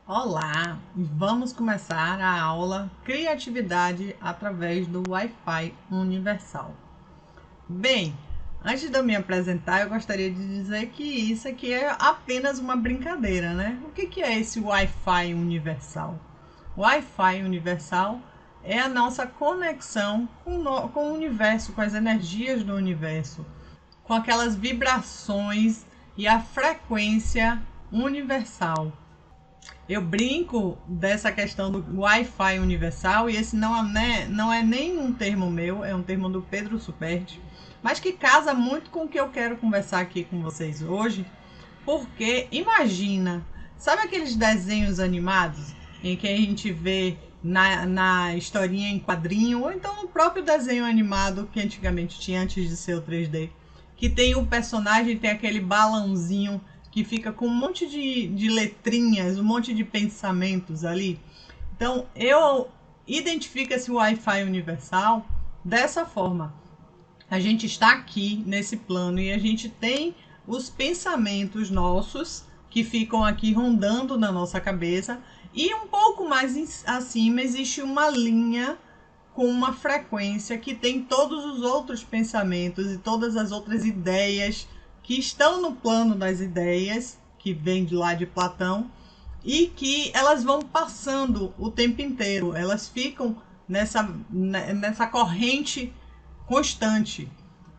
Olá, vamos começar a aula Criatividade através do Wi-Fi Universal. Bem, antes de eu me apresentar, eu gostaria de dizer que isso aqui é apenas uma brincadeira, né? O que é esse Wi-Fi Universal? O Wi-Fi Universal é a nossa conexão com o universo, com as energias do universo, com aquelas vibrações e a frequência universal. Eu brinco dessa questão do Wi-Fi universal, e esse não é nem um termo meu, é um termo do Pedro Superti, mas que casa muito com o que eu quero conversar aqui com vocês hoje, porque imagina, sabe aqueles desenhos animados em que a gente vê na historinha em quadrinho, ou então no próprio desenho animado que antigamente tinha antes de ser o 3D, que tem o personagem, tem aquele balãozinho que fica com um monte de letrinhas, um monte de pensamentos ali. Então, eu identifico esse Wi-Fi universal dessa forma. A gente está aqui nesse plano e a gente tem os pensamentos nossos que ficam aqui rondando na nossa cabeça, e um pouco mais acima existe uma linha com uma frequência que tem todos os outros pensamentos e todas as outras ideias que estão no plano das ideias, que vem de lá de Platão, e que elas vão passando o tempo inteiro, elas ficam nessa corrente constante.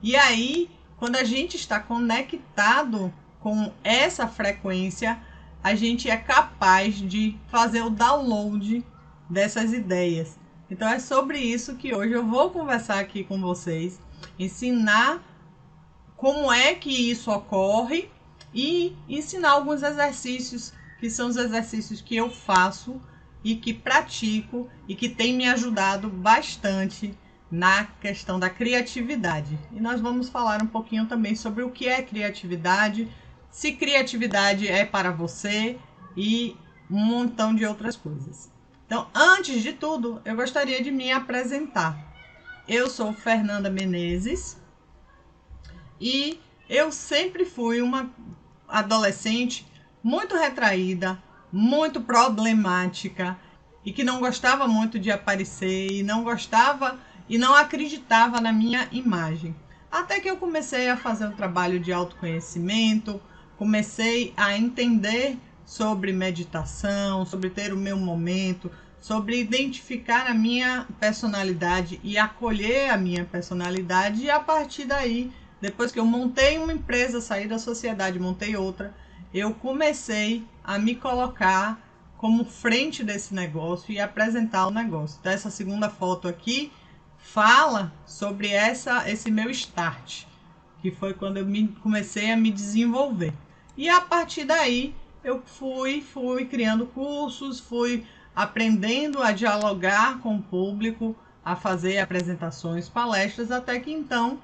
E aí, quando a gente está conectado com essa frequência, a gente é capaz de fazer o download dessas ideias. Então é sobre isso que hoje eu vou conversar aqui com vocês, ensinar como é que isso ocorre e ensinar alguns exercícios, que são os exercícios que eu faço e que pratico e que tem me ajudado bastante na questão da criatividade. E nós vamos falar um pouquinho também sobre o que é criatividade, se criatividade é para você e um montão de outras coisas. Então, antes de tudo, eu gostaria de me apresentar. Eu sou Fernanda Menezes e eu sempre fui uma adolescente muito retraída, muito problemática e que não gostava muito de aparecer e não gostava e não acreditava na minha imagem. Até que eu comecei a fazer um trabalho de autoconhecimento, comecei a entender sobre meditação, sobre ter o meu momento, sobre identificar a minha personalidade e acolher a minha personalidade, e a partir daí, depois que eu montei uma empresa, saí da sociedade, montei outra, eu comecei a me colocar como frente desse negócio e apresentar o negócio. Então, essa segunda foto aqui fala sobre esse meu start, que foi quando eu comecei a me desenvolver. E a partir daí, eu fui criando cursos, fui aprendendo a dialogar com o público, a fazer apresentações, palestras, até que então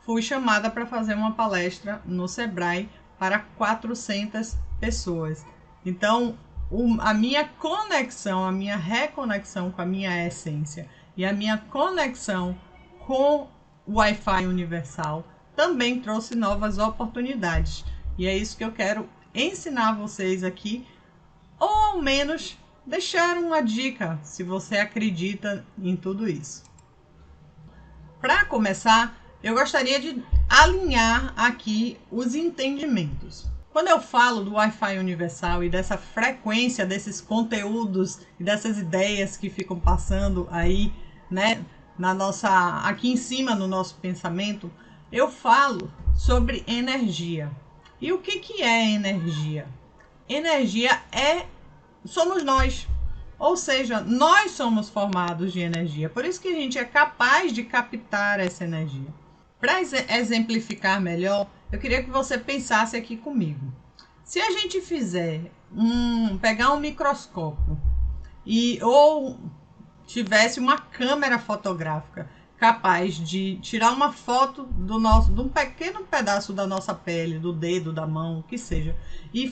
fui chamada para fazer uma palestra no Sebrae para 400 pessoas. Então, a minha conexão, a minha reconexão com a minha essência e a minha conexão com o Wi-Fi universal também trouxe novas oportunidades. E é isso que eu quero ensinar vocês aqui, ou ao menos deixar uma dica, se você acredita em tudo isso. Para começar, eu gostaria de alinhar aqui os entendimentos. Quando eu falo do Wi-Fi universal e dessa frequência desses conteúdos e dessas ideias que ficam passando aí, né, aqui em cima no nosso pensamento, eu falo sobre energia. E o que é energia? Energia somos nós. Ou seja, nós somos formados de energia. Por isso que a gente é capaz de captar essa energia. Para exemplificar melhor, eu queria que você pensasse aqui comigo. Se a gente pegar um microscópio ou tivesse uma câmera fotográfica capaz de tirar uma foto de um pequeno pedaço da nossa pele, do dedo, da mão, o que seja, e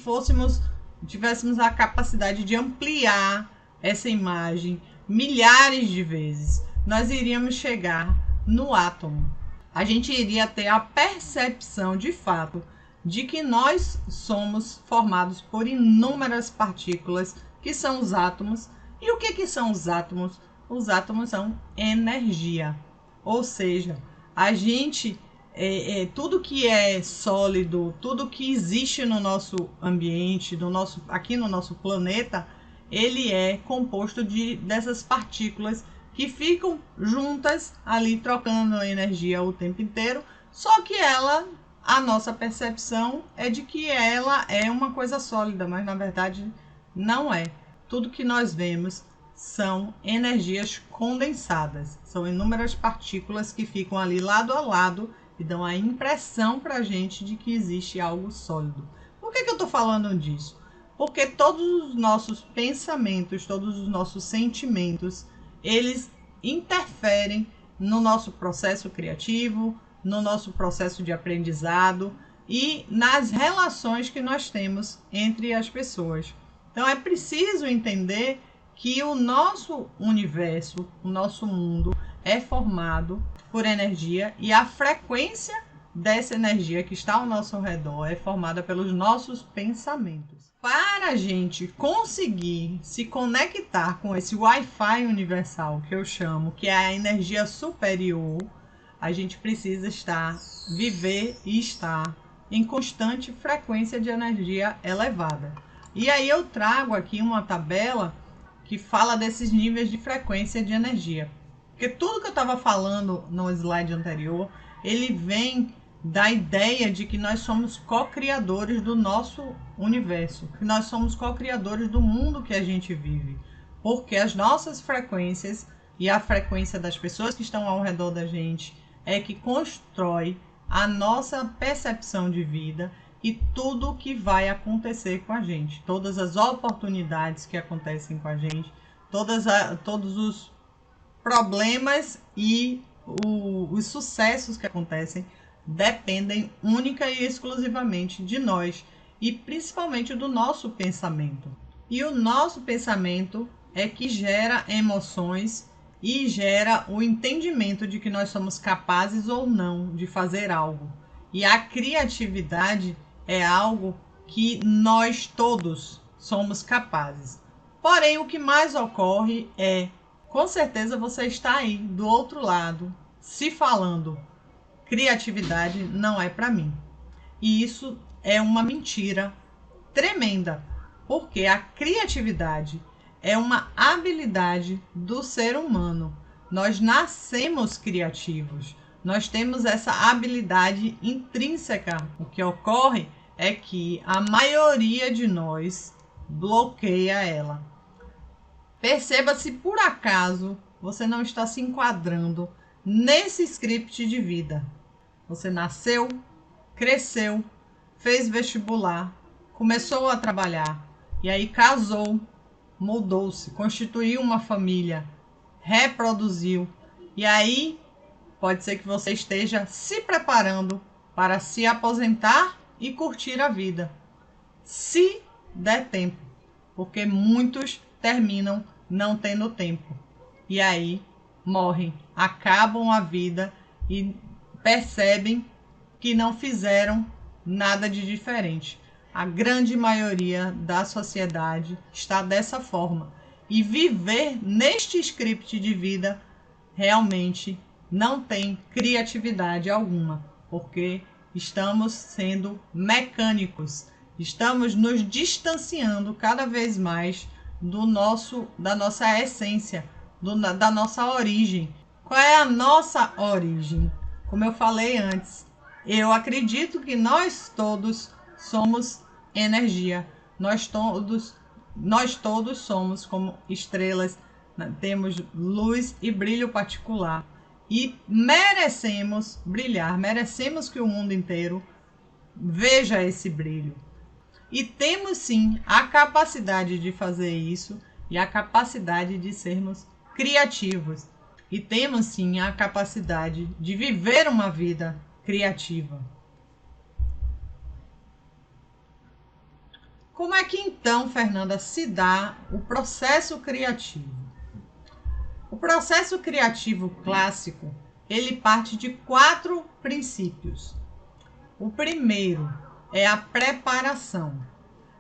tivéssemos a capacidade de ampliar essa imagem milhares de vezes, nós iríamos chegar no átomo. A gente iria ter a percepção de fato de que nós somos formados por inúmeras partículas que são os átomos. E o que são os átomos? Os átomos são energia. Ou seja, a gente, tudo que é sólido, tudo que existe no nosso ambiente, aqui no nosso planeta, ele é composto dessas partículas que ficam juntas ali trocando energia o tempo inteiro, só que a nossa percepção é de que ela é uma coisa sólida, mas na verdade não é. Tudo que nós vemos são energias condensadas, são inúmeras partículas que ficam ali lado a lado e dão a impressão para a gente de que existe algo sólido. Por que eu estou falando disso? Porque todos os nossos pensamentos, todos os nossos sentimentos, eles interferem no nosso processo criativo, no nosso processo de aprendizado e nas relações que nós temos entre as pessoas. Então é preciso entender que o nosso universo, o nosso mundo é formado por energia e a frequência dessa energia que está ao nosso redor é formada pelos nossos pensamentos. Para a gente conseguir se conectar com esse Wi-Fi universal que eu chamo, que é a energia superior, a gente precisa viver e estar em constante frequência de energia elevada. E aí eu trago aqui uma tabela que fala desses níveis de frequência de energia. Porque tudo que eu estava falando no slide anterior, ele vem da ideia de que nós somos co-criadores do nosso universo, que nós somos co-criadores do mundo que a gente vive, porque as nossas frequências e a frequência das pessoas que estão ao redor da gente é que constrói a nossa percepção de vida e tudo o que vai acontecer com a gente, todas as oportunidades que acontecem com a gente, todos os problemas e os sucessos que acontecem dependem única e exclusivamente de nós e principalmente do nosso pensamento. E o nosso pensamento é que gera emoções e gera o entendimento de que nós somos capazes ou não de fazer algo. E a criatividade é algo que nós todos somos capazes. Porém, o que mais ocorre com certeza você está aí do outro lado se falando: criatividade não é para mim. E isso é uma mentira tremenda, porque a criatividade é uma habilidade do ser humano. Nós nascemos criativos, nós temos essa habilidade intrínseca. O que ocorre é que a maioria de nós bloqueia ela. Perceba se por acaso você não está se enquadrando nesse script de vida. Você nasceu, cresceu, fez vestibular, começou a trabalhar e aí casou, mudou-se, constituiu uma família, reproduziu e aí pode ser que você esteja se preparando para se aposentar e curtir a vida, se der tempo, porque muitos terminam não tendo tempo e aí morrem, acabam a vida e percebem que não fizeram nada de diferente. A grande maioria da sociedade está dessa forma. E viver neste script de vida realmente não tem criatividade alguma, porque estamos sendo mecânicos, estamos nos distanciando cada vez mais da nossa essência, da nossa origem. Qual é a nossa origem? Como eu falei antes, eu acredito que nós todos somos energia. Nós todos somos como estrelas, temos luz e brilho particular e merecemos brilhar, merecemos que o mundo inteiro veja esse brilho. E temos sim a capacidade de fazer isso e a capacidade de sermos criativos. E temos sim a capacidade de viver uma vida criativa. Como é que então, Fernanda, se dá o processo criativo? O processo criativo clássico, ele parte de 4 princípios. O primeiro é a preparação.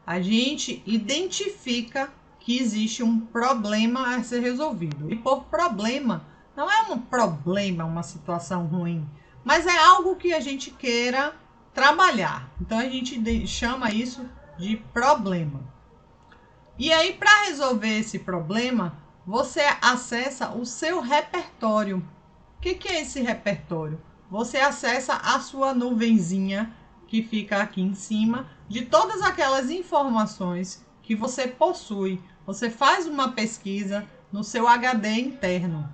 A gente identifica que existe um problema a ser resolvido. E por problema, não é um problema, uma situação ruim, mas é algo que a gente queira trabalhar. Então a gente chama isso de problema. E aí, para resolver esse problema, você acessa o seu repertório. O que é esse repertório? Você acessa a sua nuvenzinha que fica aqui em cima de todas aquelas informações que você possui. Você faz uma pesquisa no seu HD interno.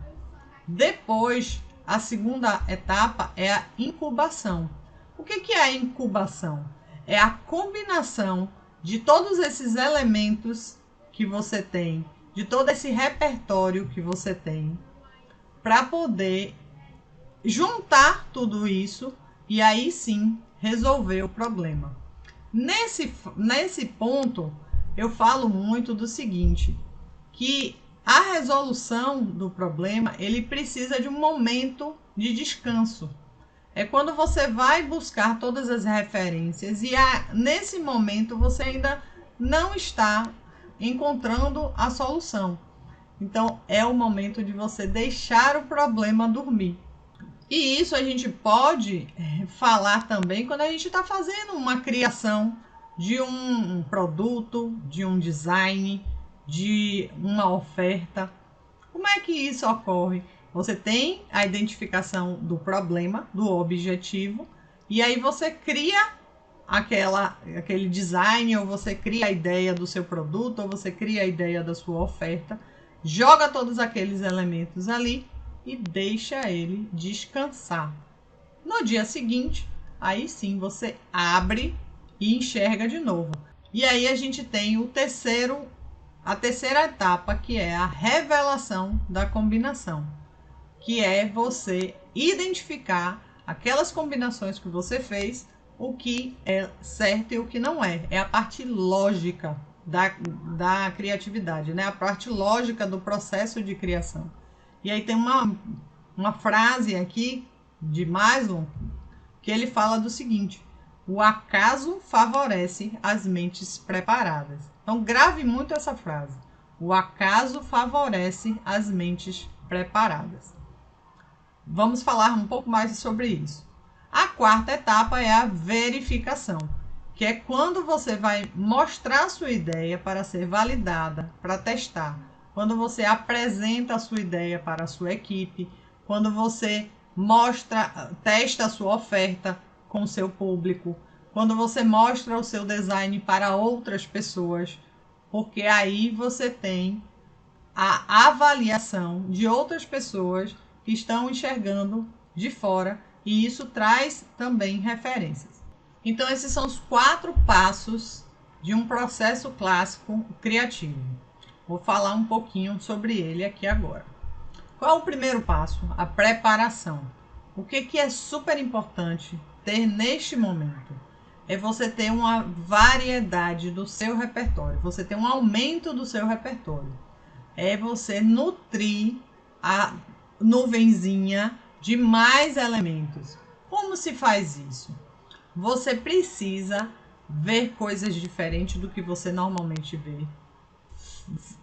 Depois, a segunda etapa é a incubação. O que é a incubação? É a combinação de todos esses elementos que você tem, de todo esse repertório que você tem, para poder juntar tudo isso e aí sim resolver o problema. Nesse ponto, eu falo muito do seguinte, que a resolução do problema, ele precisa de um momento de descanso. É quando você vai buscar todas as referências e nesse momento você ainda não está encontrando a solução. Então, é o momento de você deixar o problema dormir. E isso a gente pode falar também quando a gente está fazendo uma criação de um produto, de um design, de uma oferta. Como é que isso ocorre? Você tem a identificação do problema, do objetivo, e aí você cria aquele design, ou você cria a ideia do seu produto, ou você cria a ideia da sua oferta, joga todos aqueles elementos ali e deixa ele descansar. No dia seguinte, aí sim você abre e enxerga de novo. E aí a gente tem a terceira etapa, que é a revelação da combinação, que é você identificar aquelas combinações que você fez, o que é certo e o que não é. É a parte lógica da criatividade, né? A parte lógica do processo de criação. E aí tem uma frase aqui de Maslow que ele fala do seguinte: o acaso favorece as mentes preparadas. Então grave muito essa frase. O acaso favorece as mentes preparadas. Vamos falar um pouco mais sobre isso. A quarta etapa é a verificação, que é quando você vai mostrar a sua ideia para ser validada, para testar. Quando você apresenta a sua ideia para a sua equipe, quando você testa a sua oferta com o seu público, quando você mostra o seu design para outras pessoas, porque aí você tem a avaliação de outras pessoas que estão enxergando de fora, e isso traz também referências. Então esses são os 4 passos de um processo clássico criativo. Vou falar um pouquinho sobre ele aqui agora. Qual é o primeiro passo? A preparação. O que é super importante ter neste momento? É você ter uma variedade do seu repertório, você ter um aumento do seu repertório. É você nutrir a nuvenzinha de mais elementos. Como se faz isso? Você precisa ver coisas diferentes do que você normalmente vê,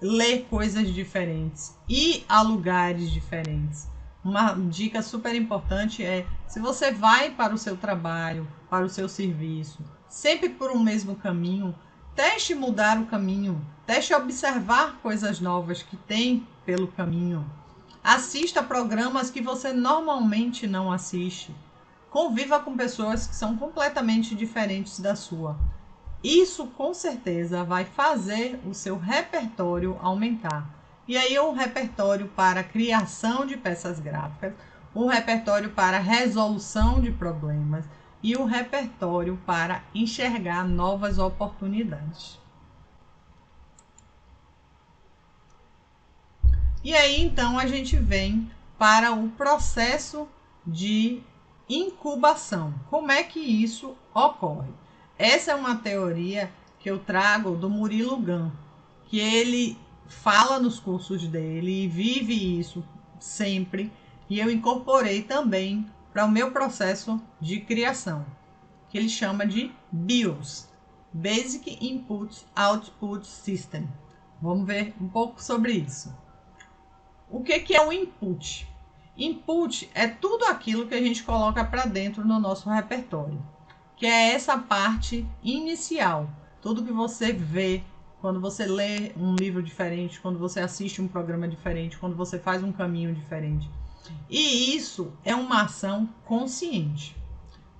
ler coisas diferentes, ir a lugares diferentes. Uma dica super importante é, se você vai para o seu trabalho, para o seu serviço, sempre por um mesmo caminho, teste mudar o caminho, teste observar coisas novas que tem pelo caminho. Assista programas que você normalmente não assiste. Conviva com pessoas que são completamente diferentes da sua. Isso com certeza vai fazer o seu repertório aumentar. E aí um repertório para criação de peças gráficas, um repertório para resolução de problemas e um repertório para enxergar novas oportunidades. E aí então a gente vem para o processo de incubação. Como é que isso ocorre? Essa é uma teoria que eu trago do Murilo Gun, que ele fala nos cursos dele e vive isso sempre, e eu incorporei também para o meu processo de criação, que ele chama de BIOS, Basic Input Output System. Vamos ver um pouco sobre isso. O que é o input? Input é tudo aquilo que a gente coloca para dentro no nosso repertório, que é essa parte inicial. Tudo que você vê quando você lê um livro diferente, quando você assiste um programa diferente, quando você faz um caminho diferente. E isso é uma ação consciente.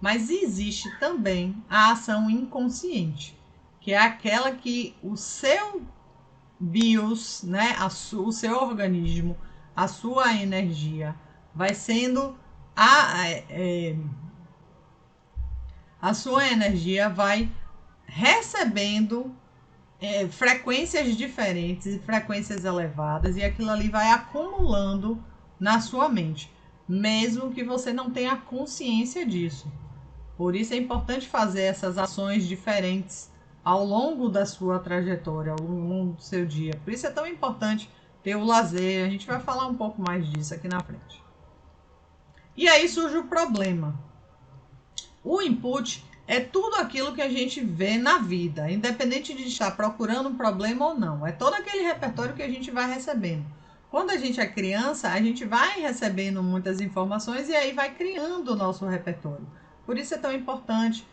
Mas existe também a ação inconsciente, que é aquela que o seu BIOS, né, o seu organismo, a sua energia vai sendo a sua energia vai recebendo frequências diferentes e frequências elevadas, e aquilo ali vai acumulando na sua mente, mesmo que você não tenha consciência disso. Por isso é importante fazer essas ações diferentes ao longo da sua trajetória, ao longo do seu dia. Por isso é tão importante ter o lazer. A gente vai falar um pouco mais disso aqui na frente. E aí surge o problema. O input é tudo aquilo que a gente vê na vida, independente de estar procurando um problema ou não. É todo aquele repertório que a gente vai recebendo. Quando a gente é criança, a gente vai recebendo muitas informações e aí vai criando o nosso repertório. Por isso é tão importante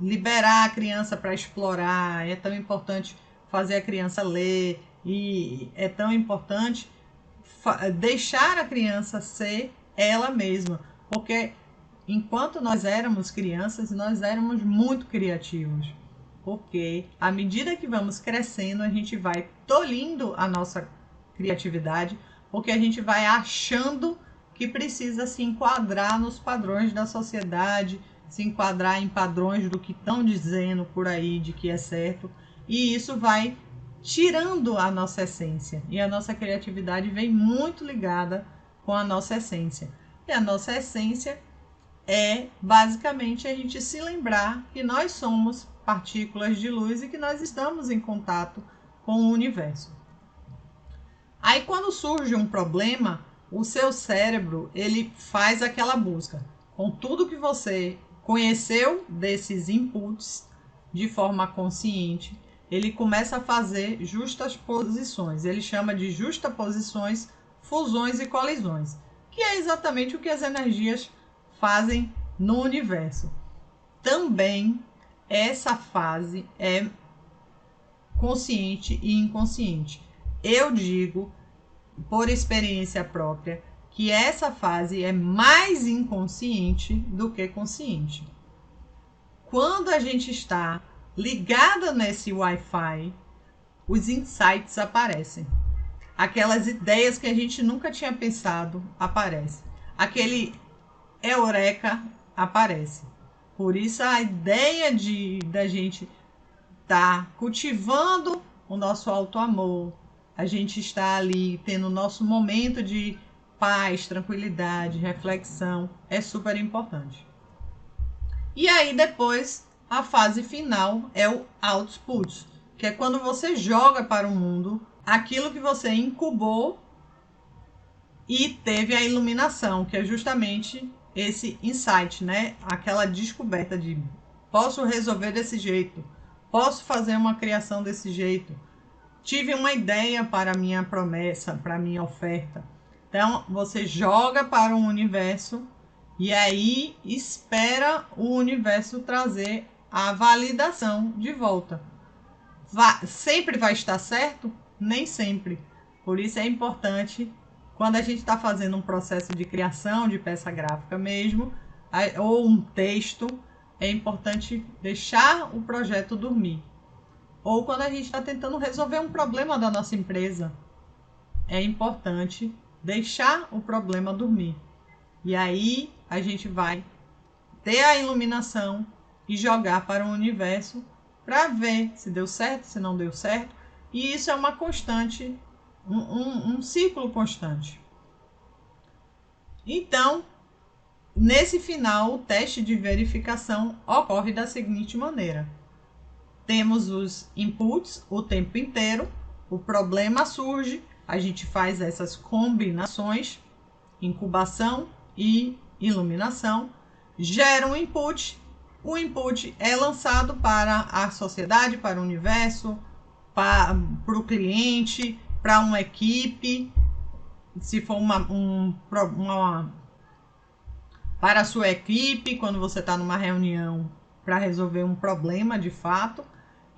liberar a criança para explorar, é tão importante fazer a criança ler, e é tão importante deixar a criança ser ela mesma, porque enquanto nós éramos crianças, nós éramos muito criativos, porque à medida que vamos crescendo, a gente vai tolhindo a nossa criatividade, porque a gente vai achando que precisa se enquadrar nos padrões da sociedade, se enquadrar em padrões do que estão dizendo por aí de que é certo, e isso vai tirando a nossa essência, e a nossa criatividade vem muito ligada com a nossa essência. E a nossa essência é basicamente a gente se lembrar que nós somos partículas de luz e que nós estamos em contato com o universo. Aí quando surge um problema, o seu cérebro ele faz aquela busca com tudo que você conheceu desses inputs de forma consciente, ele começa a fazer justas posições. Ele chama de justaposições, fusões e colisões, que é exatamente o que as energias fazem no universo. Também essa fase é consciente e inconsciente. Eu digo, por experiência própria, que essa fase é mais inconsciente do que consciente. Quando a gente está ligada nesse Wi-Fi, os insights aparecem. Aquelas ideias que a gente nunca tinha pensado aparecem. Aquele eureka aparece. Por isso a ideia da gente estar cultivando o nosso auto-amor, a gente está ali tendo o nosso momento de paz, tranquilidade, reflexão, é super importante. E aí depois a fase final é o output, que é quando você joga para o mundo aquilo que você incubou e teve a iluminação, que é justamente esse insight, né? Aquela descoberta de posso resolver desse jeito, posso fazer uma criação desse jeito, tive uma ideia para a minha promessa, para a minha oferta. Então, você joga para o universo e aí espera o universo trazer a validação de volta. Sempre vai estar certo? Nem sempre. Por isso é importante, quando a gente está fazendo um processo de criação de peça gráfica mesmo, ou um texto, é importante deixar o projeto dormir. Ou quando a gente está tentando resolver um problema da nossa empresa, é importante deixar o problema dormir. E aí a gente vai ter a iluminação e jogar para o universo para ver se deu certo, se não deu certo. E isso é uma constante, um ciclo constante. Então, nesse final, o teste de verificação ocorre da seguinte maneira. Temos os inputs o tempo inteiro, o problema surge, a gente faz essas combinações, incubação e iluminação, gera um input, o input é lançado para a sociedade, para o universo, para o cliente, para uma equipe, se for para a sua equipe, quando você está numa reunião para resolver um problema de fato.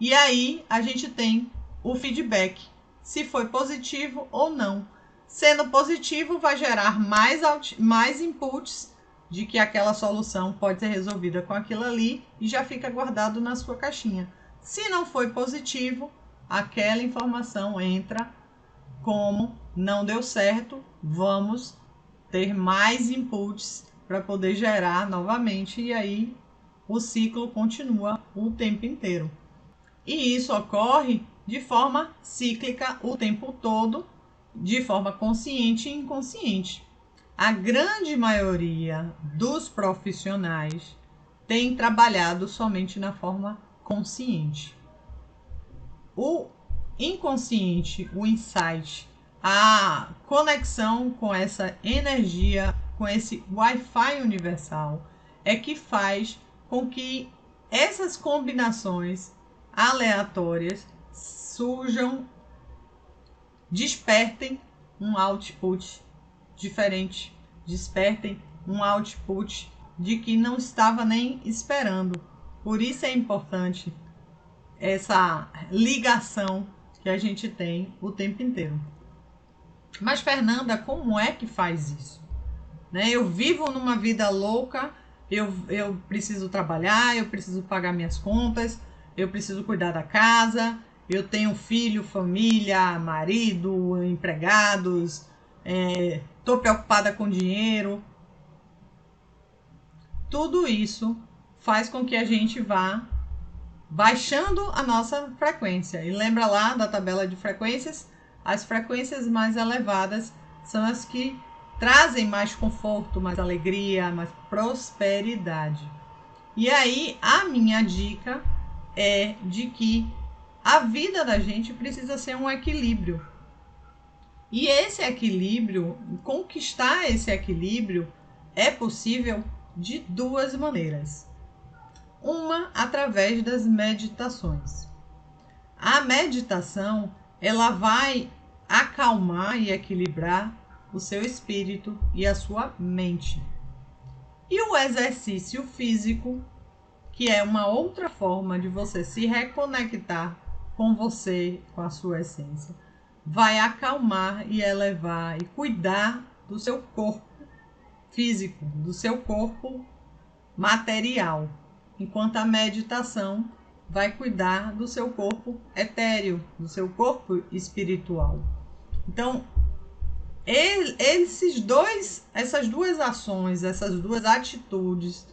E aí a gente tem o feedback, se foi positivo ou não. Sendo positivo, vai gerar mais inputs de que aquela solução pode ser resolvida com aquilo ali e já fica guardado na sua caixinha. Se não foi positivo, aquela informação entra como não deu certo, vamos ter mais inputs para poder gerar novamente, e aí o ciclo continua o tempo inteiro. E isso ocorre de forma cíclica o tempo todo, de forma consciente e inconsciente. A grande maioria dos profissionais tem trabalhado somente na forma consciente. O inconsciente, o insight, a conexão com essa energia, com esse Wi-Fi universal, é que faz com que essas combinações aleatórias despertem um output diferente, despertem um output de que não estava nem esperando. Por isso é importante essa ligação que a gente tem o tempo inteiro. Mas, Fernanda, como é que faz isso? Eu vivo numa vida louca, eu preciso trabalhar, eu preciso pagar minhas contas, eu preciso cuidar da casa, eu tenho filho, família, marido, empregados, estou preocupada com dinheiro. Tudo isso faz com que a gente vá baixando a nossa frequência. E lembra lá da tabela de frequências? As frequências mais elevadas são as que trazem mais conforto, mais alegria, mais prosperidade. E aí a minha dica é de que a vida da gente precisa ser um equilíbrio. E esse equilíbrio, conquistar esse equilíbrio, é possível de duas maneiras. Uma, através das meditações. A meditação, ela vai acalmar e equilibrar o seu espírito e a sua mente. E o exercício físico, que é uma outra forma de você se reconectar com você, com a sua essência, vai acalmar e elevar e cuidar do seu corpo físico, do seu corpo material, enquanto a meditação vai cuidar do seu corpo etéreo, do seu corpo espiritual. Então, essas duas ações, essas duas atitudes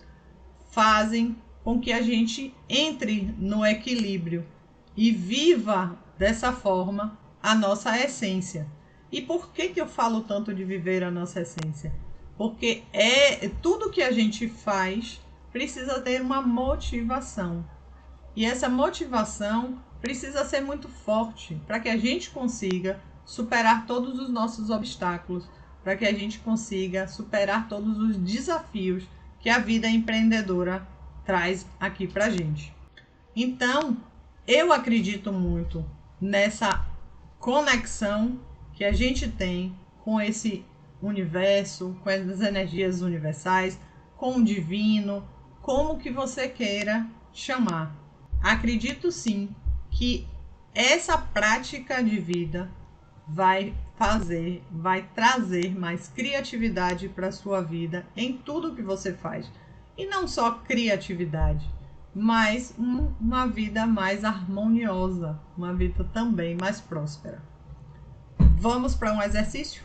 fazem com que a gente entre no equilíbrio e viva dessa forma a nossa essência. E por que eu falo tanto de viver a nossa essência? Porque tudo que a gente faz precisa ter uma motivação. E essa motivação precisa ser muito forte para que a gente consiga superar todos os nossos obstáculos, para que a gente consiga superar todos os desafios que a vida empreendedora traz aqui para a gente. Então, eu acredito muito nessa conexão que a gente tem com esse universo, com as energias universais, com o divino, como que você queira chamar. Acredito sim que essa prática de vida vai trazer mais criatividade para a sua vida em tudo que você faz. E não só criatividade, mas uma vida mais harmoniosa, uma vida também mais próspera. Vamos para um exercício?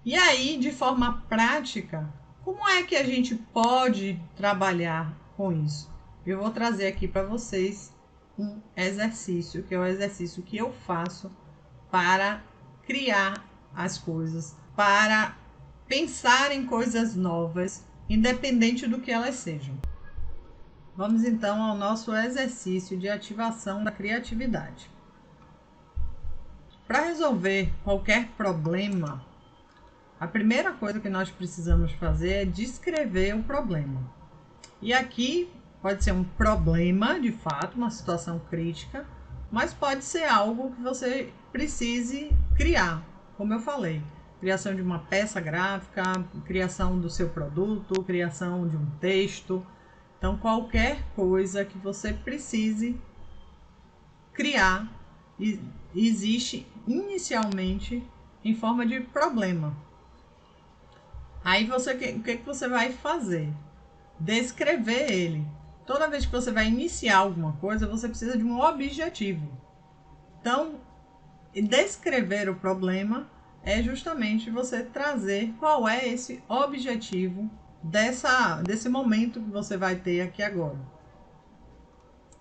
E aí, de forma prática, como é que a gente pode trabalhar com isso? Eu vou trazer aqui para vocês um exercício, que é o exercício que eu faço para criar as coisas, para pensar em coisas novas, independente do que elas sejam. Vamos então ao nosso exercício de ativação da criatividade. Para resolver qualquer problema, a primeira coisa que nós precisamos fazer é descrever o problema. E aqui Pode ser um problema, de fato, uma situação crítica, mas pode ser algo que você precise criar, como eu falei. Criação de uma peça gráfica, criação do seu produto, criação de um texto. Então, qualquer coisa que você precise criar existe inicialmente em forma de problema. Aí o que você vai fazer? Descrever ele. Toda vez que você vai iniciar alguma coisa, você precisa de um objetivo. Então, descrever o problema é justamente você trazer qual é esse objetivo desse momento que você vai ter aqui agora.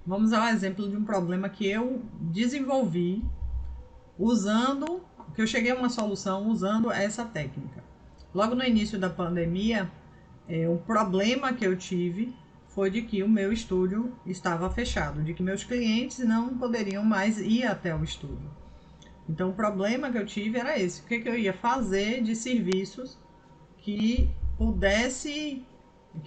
Vamos ao exemplo de um problema que eu desenvolvi que eu cheguei a uma solução usando essa técnica. Logo no início da pandemia, o problema que eu tive foi de que o meu estúdio estava fechado, de que meus clientes não poderiam mais ir até o estúdio. Então, o problema que eu tive era esse. O que eu ia fazer de serviços que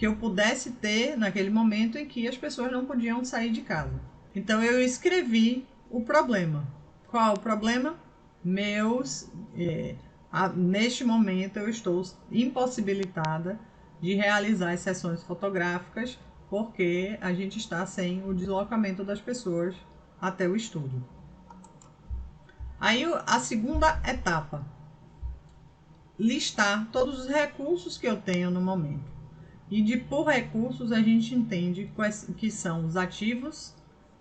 eu pudesse ter naquele momento em que as pessoas não podiam sair de casa. Então, eu escrevi o problema. Qual o problema? Neste momento, eu estou impossibilitada de realizar as sessões fotográficas porque a gente está sem o deslocamento das pessoas até o estúdio. Aí a segunda etapa, listar todos os recursos que eu tenho no momento. E por recursos a gente entende quais que são os ativos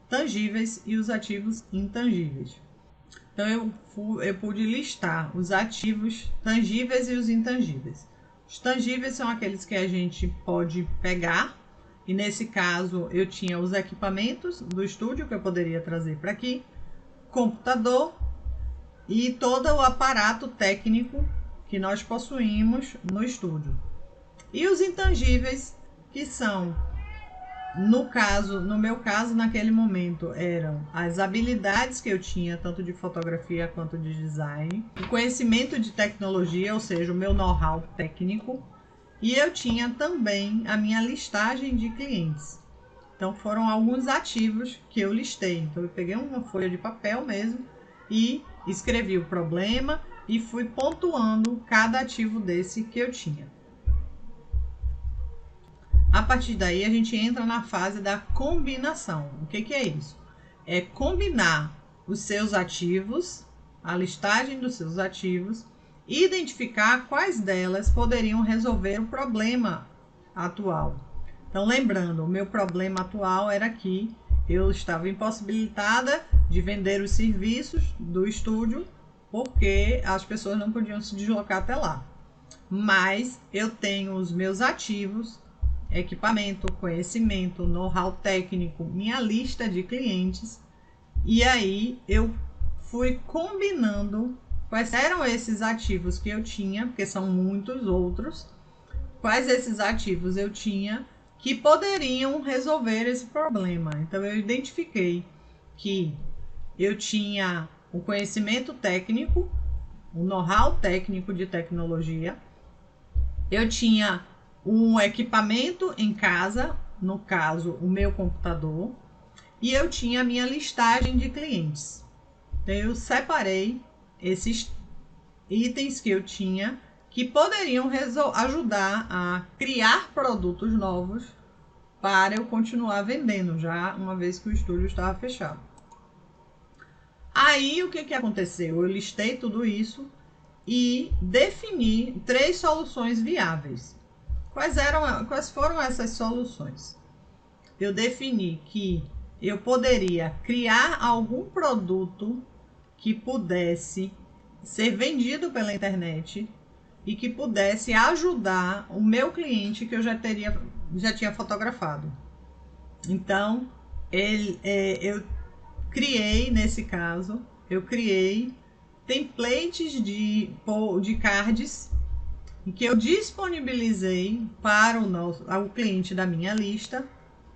tangíveis e os ativos intangíveis. Então eu pude listar os ativos tangíveis e os intangíveis. Os tangíveis são aqueles que a gente pode pegar, e nesse caso eu tinha os equipamentos do estúdio que eu poderia trazer para aqui, computador e todo o aparato técnico que nós possuímos no estúdio. E os intangíveis, que são, no meu caso, naquele momento, eram as habilidades que eu tinha, tanto de fotografia quanto de design, o conhecimento de tecnologia, ou seja, o meu know-how técnico, e eu tinha também a minha listagem de clientes. Então, foram alguns ativos que eu listei. Então, eu peguei uma folha de papel mesmo e escrevi o problema e fui pontuando cada ativo desse que eu tinha. A partir daí, a gente entra na fase da combinação. O que é isso? É combinar os seus ativos, a listagem dos seus ativos, e identificar quais delas poderiam resolver o problema atual. Então, lembrando, o meu problema atual era que eu estava impossibilitada de vender os serviços do estúdio porque as pessoas não podiam se deslocar até lá. Mas eu tenho os meus ativos, equipamento, conhecimento, know-how técnico, minha lista de clientes, e aí eu fui combinando quais eram esses ativos que eu tinha, porque são muitos outros, quais esses ativos eu tinha que poderiam resolver esse problema. Então eu identifiquei que eu tinha o conhecimento técnico, o know-how técnico de tecnologia, eu tinha um equipamento em casa, no caso o meu computador, e eu tinha a minha listagem de clientes. Então eu separei esses itens que eu tinha que poderiam ajudar a criar produtos novos para eu continuar vendendo, já uma vez que o estúdio estava fechado. Aí o que aconteceu? Eu listei tudo isso e defini 3 soluções viáveis. Quais foram essas soluções? Eu defini que eu poderia criar algum produto que pudesse ser vendido pela internet e que pudesse ajudar o meu cliente que eu já tinha fotografado. Então, eu criei, nesse caso, templates de cards que eu disponibilizei para o cliente da minha lista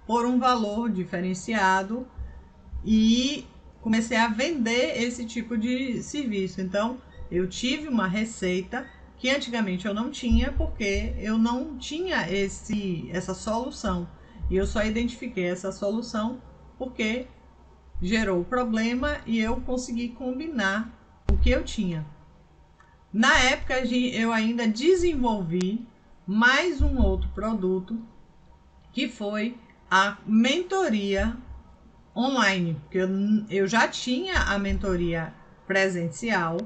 por um valor diferenciado e comecei a vender esse tipo de serviço. Então, eu tive uma receita que antigamente eu não tinha, porque eu não tinha essa solução. E eu só identifiquei essa solução porque gerou o problema e eu consegui combinar o que eu tinha. Na época eu ainda desenvolvi mais um outro produto, que foi a mentoria online, porque eu já tinha a mentoria presencial,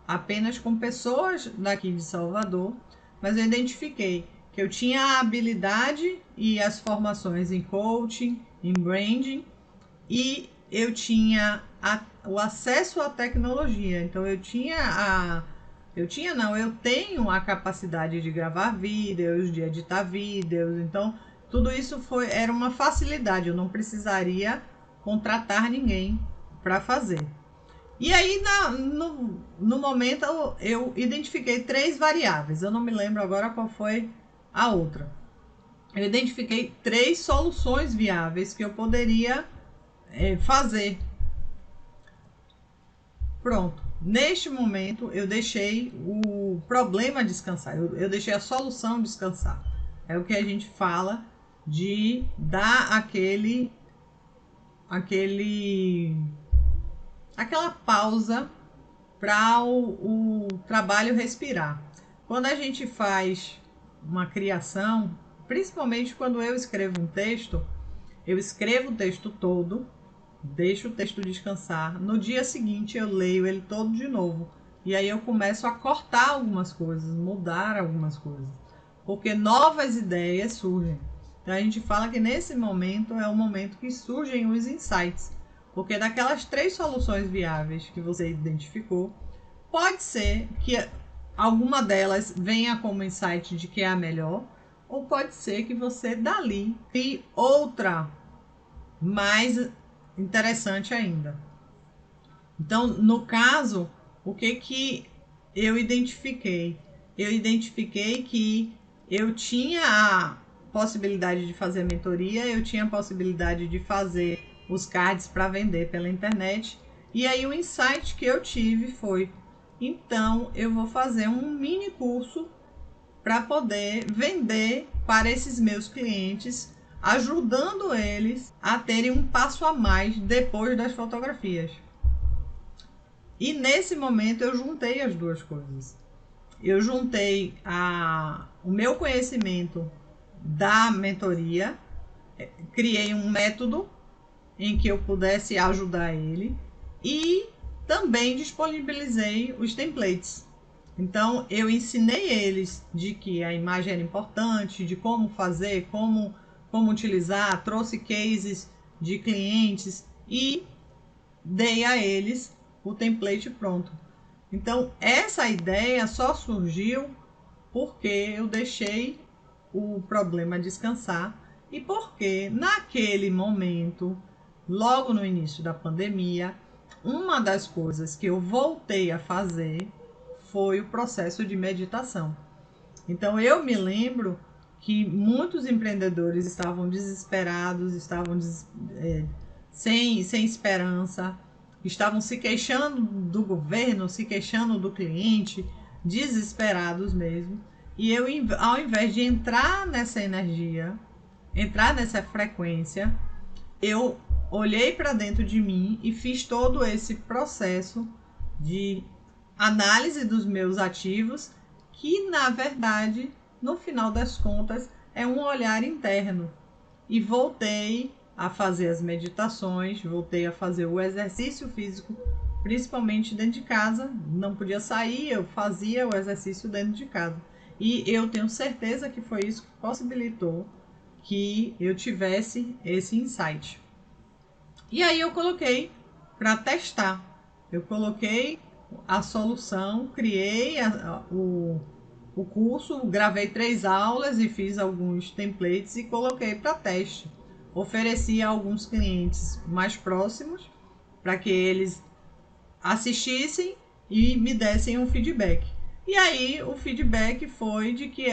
apenas com pessoas daqui de Salvador, mas eu identifiquei que eu tinha a habilidade e as formações em coaching, em branding, e eu tinha o acesso à tecnologia. Então eu tenho a capacidade de gravar vídeos, de editar vídeos. Então tudo isso era uma facilidade, eu não precisaria contratar ninguém para fazer. E aí no momento eu identifiquei 3 variáveis, eu não me lembro agora qual foi a outra. Eu identifiquei 3 soluções viáveis que eu poderia fazer. Pronto. Neste momento eu deixei o problema descansar, eu deixei a solução descansar. É o que a gente fala de dar aquela pausa para o trabalho respirar. Quando a gente faz uma criação, principalmente quando eu escrevo um texto, eu escrevo o texto todo, deixo o texto descansar. No dia seguinte eu leio ele todo de novo. E aí eu começo a cortar algumas coisas, mudar algumas coisas. Porque novas ideias surgem. Então a gente fala que nesse momento é o momento que surgem os insights. Porque daquelas 3 soluções viáveis que você identificou, pode ser que alguma delas venha como insight de que é a melhor, ou pode ser que você dali crie outra mais interessante ainda. Então, no caso, o que eu identifiquei? Eu identifiquei que eu tinha a possibilidade de fazer mentoria, eu tinha a possibilidade de fazer os cards para vender pela internet. E aí o insight que eu tive foi: então eu vou fazer um mini curso para poder vender para esses meus clientes, ajudando eles a terem um passo a mais depois das fotografias. E nesse momento eu juntei as duas coisas. Eu juntei o meu conhecimento da mentoria, criei um método em que eu pudesse ajudar ele e também disponibilizei os templates. Então eu ensinei eles de que a imagem era importante, de como fazer, como utilizar, trouxe cases de clientes e dei a eles o template pronto. Então essa ideia só surgiu porque eu deixei o problema descansar e porque naquele momento, logo no início da pandemia, uma das coisas que eu voltei a fazer foi o processo de meditação. Então eu me lembro que muitos empreendedores estavam desesperados, estavam sem esperança, estavam se queixando do governo, se queixando do cliente, desesperados mesmo. E eu, ao invés de entrar nessa energia, entrar nessa frequência, eu olhei para dentro de mim e fiz todo esse processo de análise dos meus ativos, que na verdade, no final das contas, é um olhar interno. E voltei a fazer as meditações, voltei a fazer o exercício físico, principalmente dentro de casa. Não podia sair, eu fazia o exercício dentro de casa. E eu tenho certeza que foi isso que possibilitou que eu tivesse esse insight. E aí eu coloquei para testar. Eu coloquei a solução, criei o curso, gravei 3 aulas e fiz alguns templates e coloquei para teste. Ofereci a alguns clientes mais próximos para que eles assistissem e me dessem um feedback. E aí o feedback foi de que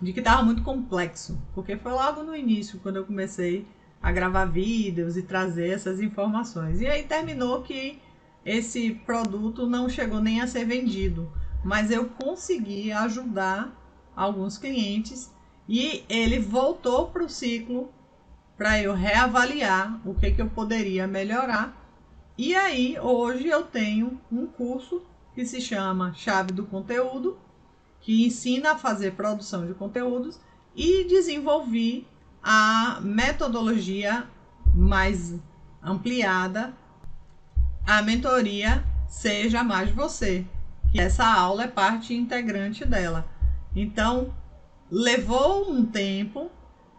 de que estava muito complexo, porque foi logo no início, quando eu comecei a gravar vídeos e trazer essas informações. E aí terminou que esse produto não chegou nem a ser vendido, mas eu consegui ajudar alguns clientes E ele voltou para o ciclo para eu reavaliar o que eu poderia melhorar. E aí, hoje eu tenho um curso que se chama Chave do Conteúdo, que ensina a fazer produção de conteúdos, e desenvolvi a metodologia mais ampliada, a mentoria Seja Mais Você, que essa aula é parte integrante dela. Então, levou um tempo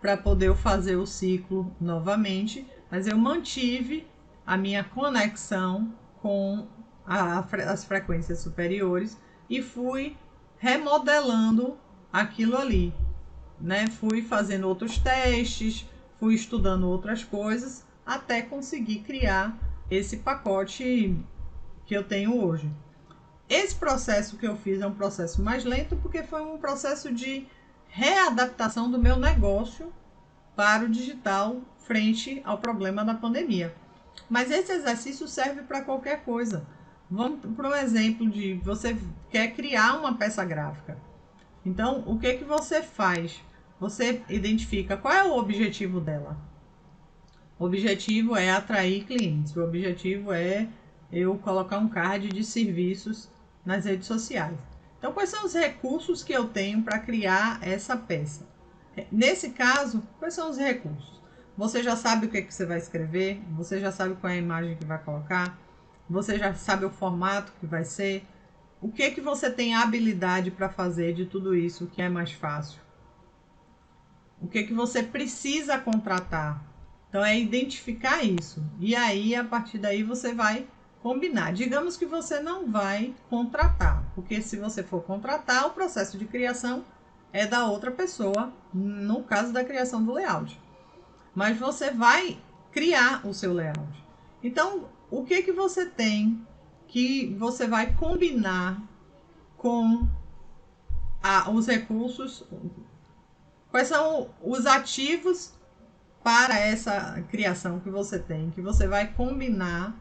para poder eu fazer o ciclo novamente, mas eu mantive a minha conexão com as frequências superiores e fui remodelando aquilo ali, né? Fui fazendo outros testes, fui estudando outras coisas até conseguir criar esse pacote que eu tenho hoje. Esse processo que eu fiz é um processo mais lento porque foi um processo de readaptação do meu negócio para o digital frente ao problema da pandemia. Mas esse exercício serve para qualquer coisa. Vamos para um exemplo de você quer criar uma peça gráfica. Então, o que você faz? Você identifica qual é o objetivo dela. O objetivo é atrair clientes. O objetivo é eu colocar um card de serviços nas redes sociais. Então, quais são os recursos que eu tenho para criar essa peça? Nesse caso, quais são os recursos? Você já sabe o que você vai escrever, você já sabe qual é a imagem que vai colocar, você já sabe o formato que vai ser. O que você tem habilidade para fazer de tudo isso que é mais fácil? O que você precisa contratar? Então, é identificar isso. E aí, a partir daí, você vai combinar. Digamos que você não vai contratar, porque se você for contratar, o processo de criação é da outra pessoa, no caso da criação do layout. Mas você vai criar o seu layout. Então, o que você tem que você vai combinar com os recursos? Quais são os ativos para essa criação que você tem, que você vai combinar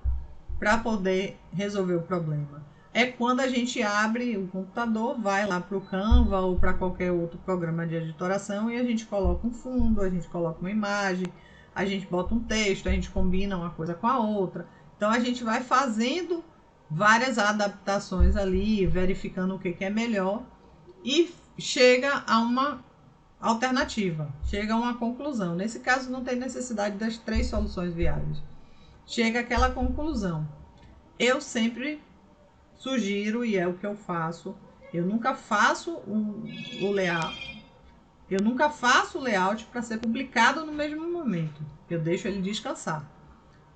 para poder resolver o problema? É quando a gente abre o computador, vai lá para o Canva ou para qualquer outro programa de editoração e a gente coloca um fundo, a gente coloca uma imagem, a gente bota um texto, a gente combina uma coisa com a outra. Então, a gente vai fazendo várias adaptações ali, verificando o que é melhor e chega a uma alternativa, chega a uma conclusão. Nesse caso, não tem necessidade das 3 soluções viáveis. Chega àquela conclusão. Eu sempre sugiro, e é o que eu faço, eu nunca faço o layout. Eu nunca faço o layout para ser publicado no mesmo momento. Eu deixo ele descansar.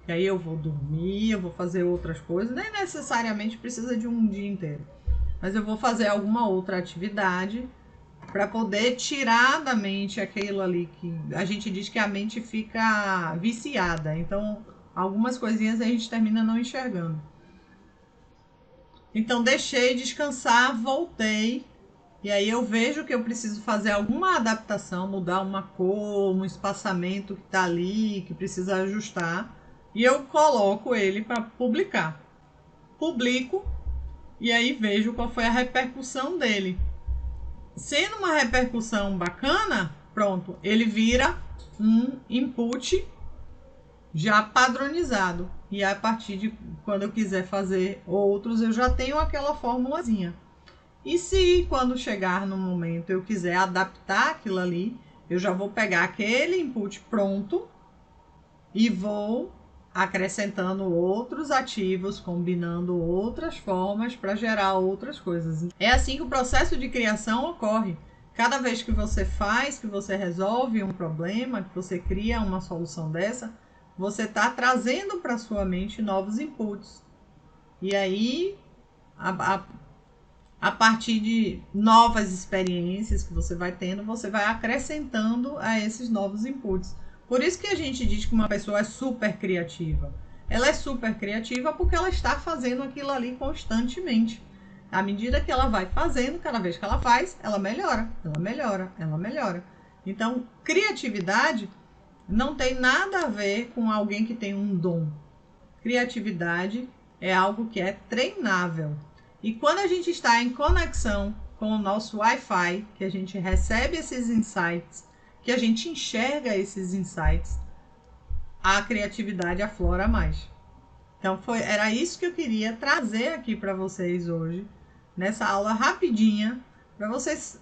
E aí eu vou dormir, eu vou fazer outras coisas. Nem necessariamente precisa de um dia inteiro. Mas eu vou fazer alguma outra atividade para poder tirar da mente aquilo ali que a gente diz que a mente fica viciada. Então, algumas coisinhas a gente termina não enxergando. Então, deixei descansar, voltei. E aí eu vejo que eu preciso fazer alguma adaptação, mudar uma cor, um espaçamento que está ali, que precisa ajustar. E eu coloco ele para publicar. Publico e aí vejo qual foi a repercussão dele. Sendo uma repercussão bacana, pronto, ele vira um input já padronizado. E a partir de quando eu quiser fazer outros, eu já tenho aquela formulazinha. E se quando chegar no momento eu quiser adaptar aquilo ali, eu já vou pegar aquele input pronto e vou acrescentando outros ativos, combinando outras formas para gerar outras coisas. É assim que o processo de criação ocorre. Cada vez que você faz, que você resolve um problema, que você cria uma solução dessa, você está trazendo para sua mente novos inputs. E aí, a partir de novas experiências que você vai tendo, você vai acrescentando a esses novos inputs. Por isso que a gente diz que uma pessoa é super criativa. Ela é super criativa porque ela está fazendo aquilo ali constantemente. À medida que ela vai fazendo, cada vez que ela faz, ela melhora, ela melhora, ela melhora. Então, criatividade não tem nada a ver com alguém que tem um dom. Criatividade é algo que é treinável. E quando a gente está em conexão com o nosso Wi-Fi, que a gente recebe esses insights, que a gente enxerga esses insights, a criatividade aflora mais. Então era isso que eu queria trazer aqui para vocês hoje, nessa aula rapidinha, para vocês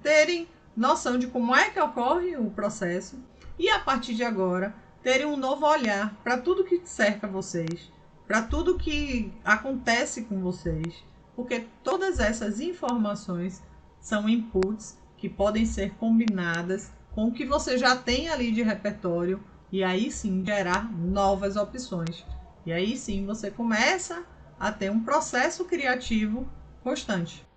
terem noção de como é que ocorre o processo e a partir de agora terem um novo olhar para tudo que cerca vocês, para tudo que acontece com vocês, porque todas essas informações são inputs que podem ser combinadas com o que você já tem ali de repertório e aí sim gerar novas opções. E aí sim você começa a ter um processo criativo constante.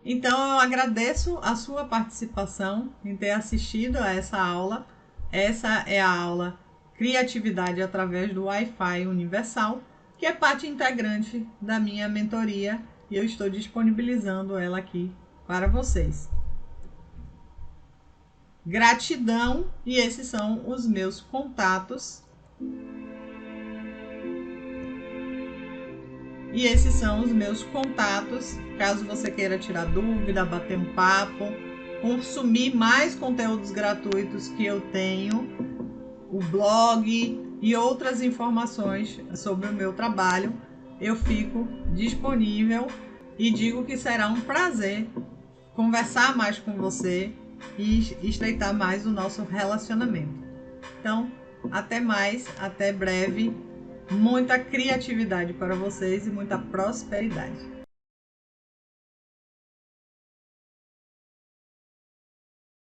Então eu agradeço a sua participação em ter assistido a essa aula. Essa é a aula Criatividade através do Wi-Fi Universal, que é parte integrante da minha mentoria e eu estou disponibilizando ela aqui para vocês. Gratidão, e esses são os meus contatos. E esses são os meus contatos, caso você queira tirar dúvida, bater um papo, consumir mais conteúdos gratuitos que eu tenho, o blog e outras informações sobre o meu trabalho, eu fico disponível e digo que será um prazer conversar mais com você e estreitar mais o nosso relacionamento. Então, até mais, até breve. Muita criatividade para vocês e muita prosperidade.